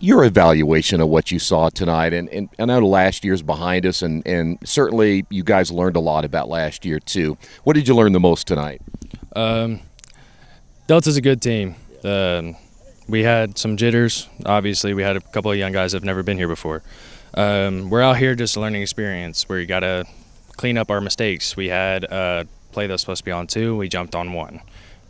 Your evaluation of what you saw tonight, and I know last year's behind us, and certainly you guys learned a lot about last year too. What did you learn the most tonight? Um, Delta's a good team. We had some jitters. Obviously, we had a couple of young guys that have never been here before. We're out here just a learning experience where you got to clean up our mistakes. We had a play that was supposed to be on 2. We jumped on 1.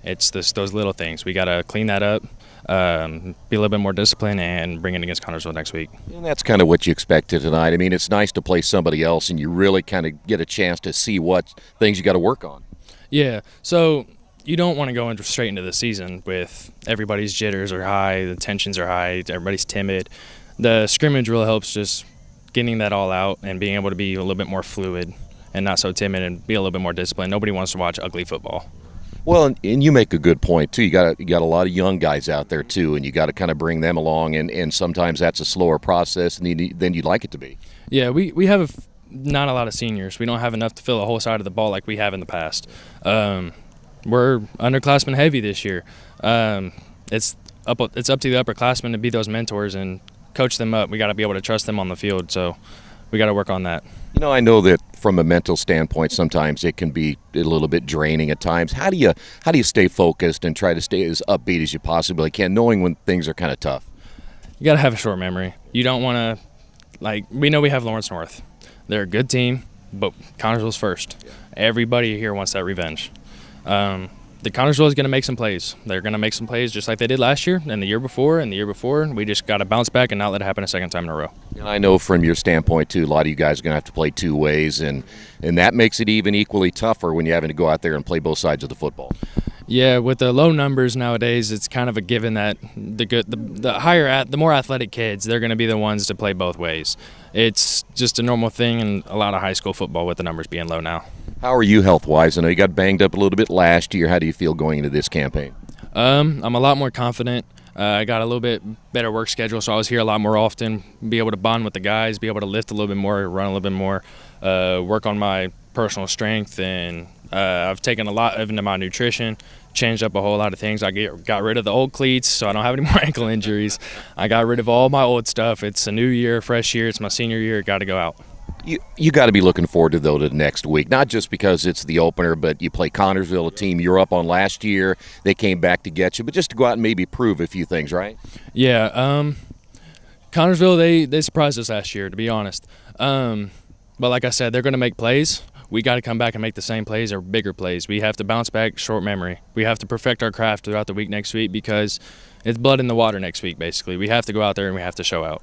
It's those little things. We got to clean that up, be a little bit more disciplined, and bring it against Connersville next week. And that's kind of what you expected tonight. I mean, it's nice to play somebody else, and you really kind of get a chance to see what things you got to work on. Yeah, so you don't want to go straight into the season with everybody's jitters are high, the tensions are high, everybody's timid. The scrimmage really helps just getting that all out and being able to be a little bit more fluid and not so timid and be a little bit more disciplined. Nobody wants to watch ugly football. Well, and you make a good point too. You got a lot of young guys out there too, and you got to kind of bring them along. And sometimes that's a slower process than you'd like it to be. Yeah, we have not a lot of seniors. We don't have enough to fill a whole side of the ball like we have in the past. We're underclassmen heavy this year. It's up to the upperclassmen to be those mentors and coach them up. We got to be able to trust them on the field. So we got to work on that. You know, I know that from a mental standpoint, sometimes it can be a little bit draining at times. How do you stay focused and try to stay as upbeat as you possibly can, knowing when things are kind of tough? You got to have a short memory. You don't want to, we know we have Lawrence North. They're a good team, but Connersville's first. Yeah. Everybody here wants that revenge. The Connersville is going to make some plays. They're going to make some plays just like they did last year and the year before and the year before. We just got to bounce back and not let it happen a second time in a row. And I know from your standpoint, too, a lot of you guys are going to have to play 2 ways, and that makes it even equally tougher when you're having to go out there and play both sides of the football. Yeah, with the low numbers nowadays, it's kind of a given that the more athletic kids, they're going to be the ones to play both ways. It's just a normal thing in a lot of high school football with the numbers being low now. How are you health-wise? I know you got banged up a little bit last year. How do you feel going into this campaign? I'm a lot more confident. I got a little bit better work schedule, so I was here a lot more often, be able to bond with the guys, be able to lift a little bit more, run a little bit more, work on my personal strength, and I've taken a lot into my nutrition, changed up a whole lot of things. I got rid of the old cleats, so I don't have any more ankle injuries. I got rid of all my old stuff. It's a new year, fresh year. It's my senior year. Got to go out. You got to be looking forward to the next week, not just because it's the opener, but you play Connersville, a team you're up on last year. They came back to get you, but just to go out and maybe prove a few things, right? Yeah, Connersville, they surprised us last year, to be honest. But like I said, they're going to make plays. We got to come back and make the same plays or bigger plays. We have to bounce back, short memory. We have to perfect our craft throughout the week next week because it's blood in the water next week, basically. We have to go out there and we have to show out.